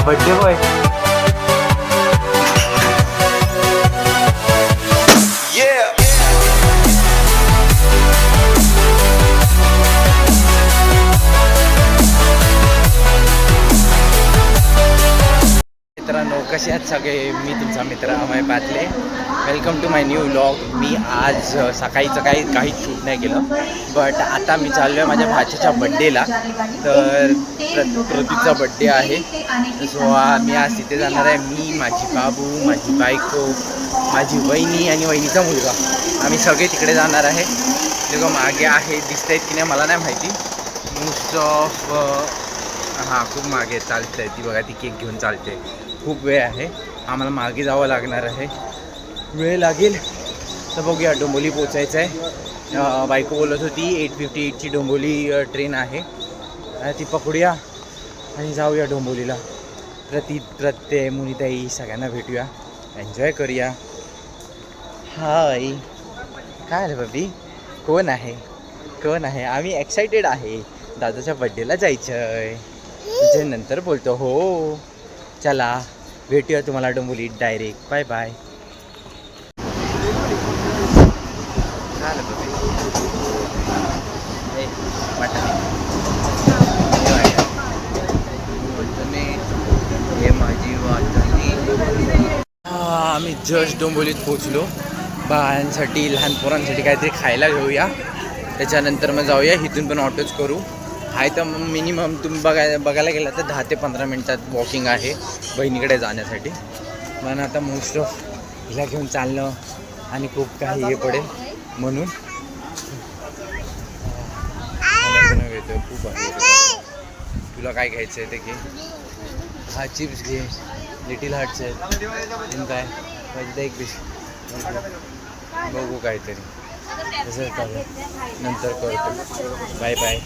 Birthday boy. मित्रांनो कसे आहेत सगळे. मी तुमचा मित्र Amay Patale. Welcome to my new vlog. मी आज सकाळीचं काहीच शूट नाही केलं, बट आता मी चाललो आहे माझ्या भाच्याच्या बड्डेला. तर प्रतीकचा बड्डे आहे, सो मी आज तिथे जाणार आहे. मी, माझी बाबू, माझी बायको, माझी वहिनी आणि वहिनीचा मुलगा, आम्ही सगळे तिकडे जाणार आहे. तेव्हा मागे आहे, दिसत आहेत की नाही मला नाही माहिती. मोस्ट ऑफ हां खूप मागे चालतं आहे ती, बघा ती केक घेऊन चालते. खूप वेळ आहे, आम्हाला मागे जावं लागणार आहे, वेळ लागेल. तर बघूया, डोंबोली पोचायचं आहे. बायको बोलत होती 8:58ची डोंबोली ट्रेन आहे, ती पकडूया आणि जाऊया डोंबोलीला. प्रत्यय मुनिताई सगळ्यांना भेटूया, एन्जॉय करूया. हाय, काय आलं बाबी, कोण आहे कोण आहे. आम्ही एक्सायटेड आहे, दादाच्या बड्डेला जायचं आहे. तुझे नंतर बोलतो. हो चला भेटूया तुम्हाला डोंबोलीत डायरेक्ट. Bye bye. झालं बाबी, हे माझी वाटणी. आम्ही जस्ट डोंबोलीत पोचलो. बाळांसाठी, लहान पोरांसाठी काहीतरी खायला घेऊया, त्याच्यानंतर मग जाऊया. इथून पण ऑटोच करू. आहे तर मिनिमम तुम्ही बघायला गेला तर 10 ते 15 मिनटात वॉकिंग आहे बहिणीकडे जाण्यासाठी. पण आता मोस्ट ऑफ हिला घेऊन चालणं आणि खूप काही हे पडेल म्हणून घेतो. खूप आहे. तुला काय घ्यायचं आहे ते घे. हा चिप्स घे, लिटिल हार्ट्स आहेत. काय पाहिजे एक पीस बघू काहीतरी, तसं चालेल. नंतर करतो. Bye bye.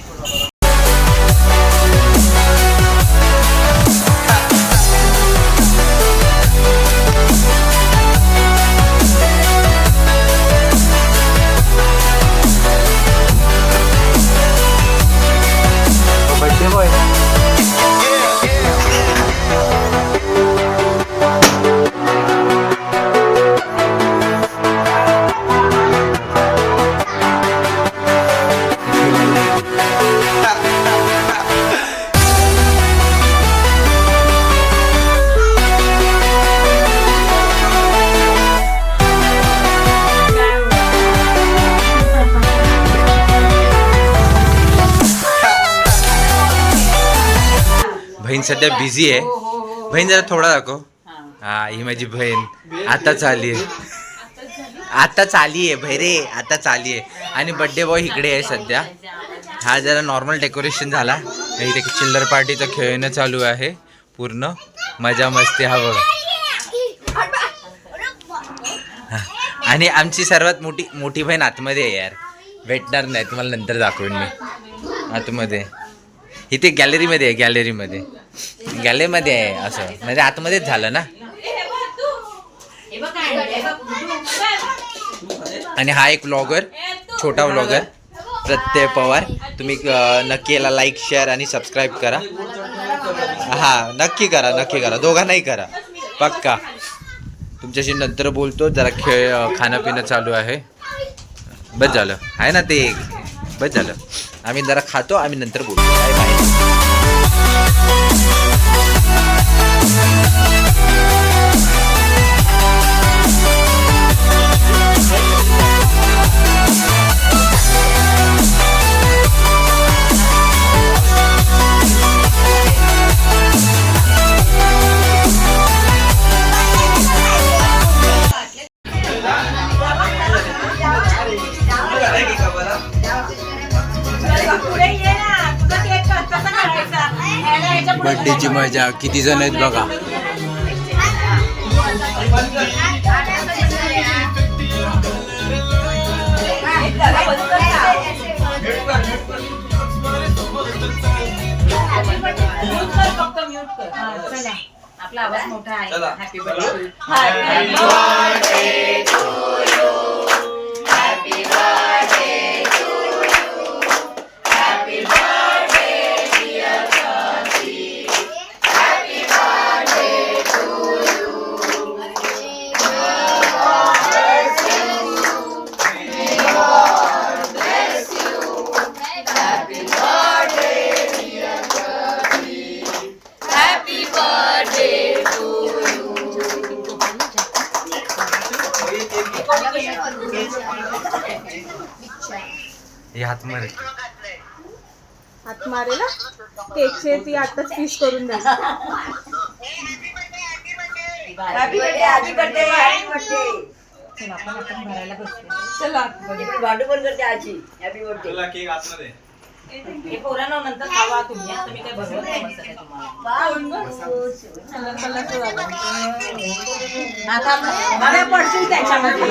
Birthday boy. बहीण सध्या बिझी आहे. बहीण जरा थोडा दाखव. हा, ही माझी बहीण आता चाली आहे, आता चाली आहे भैरे, आता चाली आहे. आणि बड्डे बॉय इकडे आहे सध्या. हा जरा नॉर्मल डेकोरेशन झाला. इथे चिल्लर पार्टीचं खेळणं चालू आहे, पूर्ण मजा मस्ती. हा बघा. आणि आमची सर्वात मोठी बहीण आतमध्ये आहे यार, भेटणार नाही तुम्हाला, नंतर दाखवेन मी. आतमध्ये इथे गॅलरीमध्ये आहे, गॅलरीमध्ये आहे असं, म्हणजे आतमध्येच झालं ना. आणि हा एक व्लॉगर, छोटा व्लॉगर प्रत्यय पवार. तुम्ही नक्की याला लाईक, शेअर आणि सबस्क्राईब करा. हां नक्की करा, दोघांनाही करा पक्का. तुमच्याशी नंतर बोलतो. जरा खाणं पिणं चालू आहे. बस झालं आहे ना ते, बस झालं. आम्ही जरा खातो, आम्ही नंतर बोलतो. Bye bye. बर्थडेची मजा. किती जण आहेत बघा. आपला आवाज मोठा आहे. Happy birthday. Happy birthday to you. Happy birthday to you. Happy birthday dear Sachi. Happy birthday. ही हात मारे. हात मारे ना केकचे ती आताच पीस करून द्या. Happy birthday happy birthday happy birthday. चला आपण भरायला बसतो. चला भांडू पण करते आजी. Happy birthday. तुला केक आतमध्ये. हे पोरांना नंतर खावा तुम्ही. तुम्ही काय भरवत नाही मस्त काय तुम्हाला. आता मला पडशील त्याच्यामध्ये.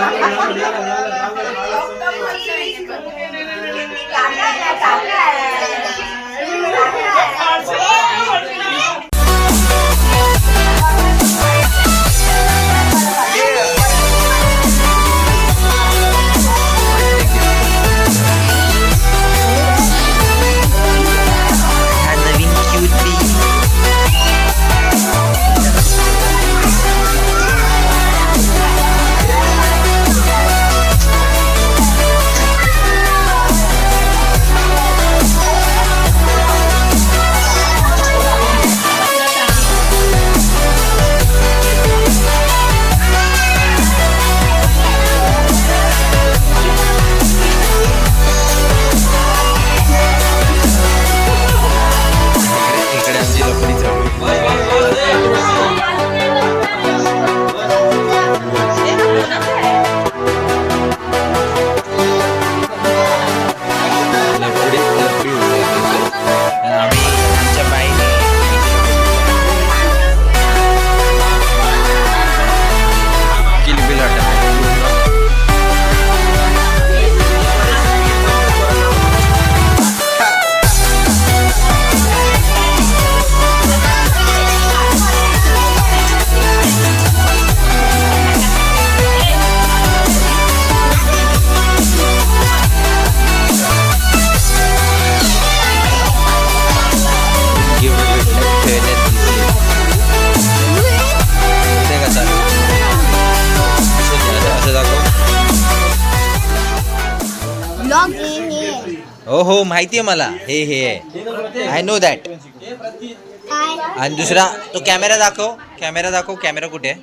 हो हो माहितीये मला. हे आय नो दॅट. आणि दुसरा तो कॅमेरा दाखव. कॅमेरा कुठे आहे?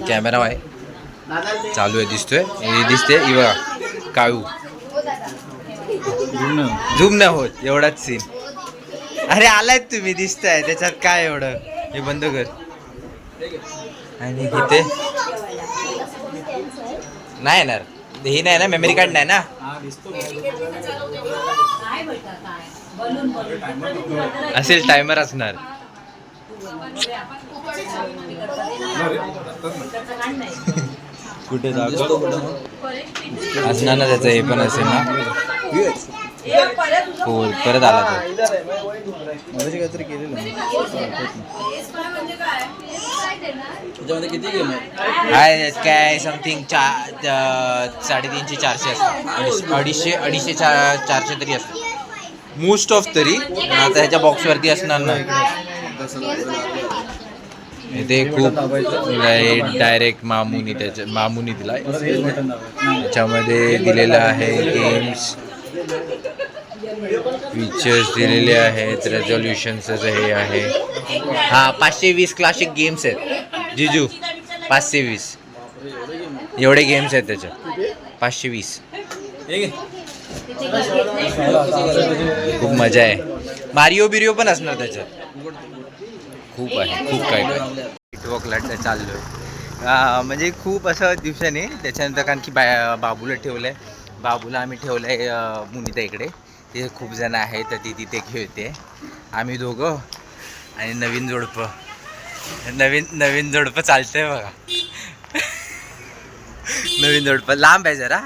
कॅमेरा आहे चालू आहे. दिसतोय दिसते बघा काळू. झूम नाही होत एवढाच सीन. अरे आलायत तुम्ही दिसताय त्याच्यात काय एवढं. हे बंद कर. आणि इथे नाही येणार. हे नाही ना मेमरी कार्ड नाही ना. असेल टायमर असणार. कुठे असणार ना त्याचं. हे पण असेल ना. हो परत आला तो. काहीतरी केलेलं किती गेम आहे काय समथिंग 350 400 असतात. अडीचशे 400 तरी असतात मोस्ट ऑफ तरी. आता ह्याच्या बॉक्सवरती असणार ना. ते खूप डायरेक्ट मामूनी दिला. त्याच्यामध्ये दिलेलं आहे गेम्स फीचर्स दिलेले आहेत. रेझोल्युशनचं हे आहे. हा 520 क्लासिक गेम्स आहेत जिजू. 520 एवढे गेम्स आहेत त्याच्यात. 520 खूप मजा आहे. मारिओ बिरिओ पण असणार त्याच्यात. खूप आहे खूप काय नेटवर्कला चाललो आहे. म्हणजे खूप असं दिवसाने. त्याच्यानंतर कारण की बाबूला ठेवलं आहे. बाबूला आम्ही ठेवलं आहे मुनिता इकडे. तिथे खूप जण आहेत तर ती तिथे खेळते. आम्ही दोघं आणि नवीन जोडपं चालतंय बघा. नवीन जोडपं लांब आहे जरा.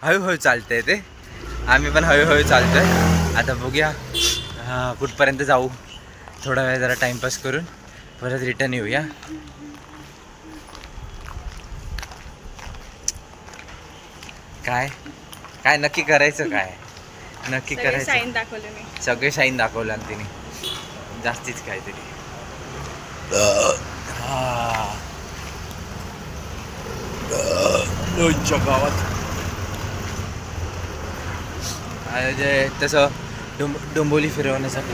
हळूहळू चालतंय ते. आम्ही पण हळूहळू चालतोय. आता बघूया कुठपर्यंत जाऊ. थोडा वेळ जरा टाइमपास करून परत रिटर्न येऊया. काय काय नक्की करायचं काय. नक्की करायचं. साईन दाखवले मी. सगळे शाईन दाखवलं आणि तिने जास्तीच काहीतरी. गावात तसं डोंबोली फिरवण्यासाठी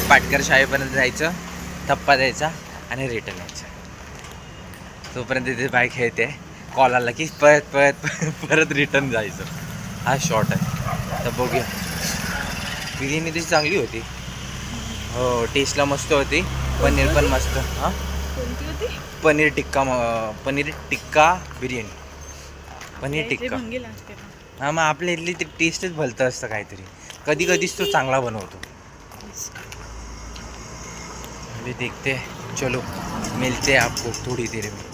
पाटकर शाळेपर्यंत जायचं. थप्पा द्यायचा आणि रिटर्न यायचं. तोपर्यंत तिथे बाईक खेळते. कॉल आला की परत रिटर्न जायचं. हा शॉर्ट आहे. तर बघूया. बिर्याणी तशी चांगली होती. हो टेस्टला मस्त होती. पनीर पण मस्त. हां कोणती होती? पनीर टिक्का बिर्याणी. पनीर टिक्का. हां मग आपल्या इथली ते टेस्टच भलतं असतं काहीतरी. कधी कधीच तो चांगला बनवतो. अभी देखते हैं. चलो मिलते हैं आपको थोड़ी देर में.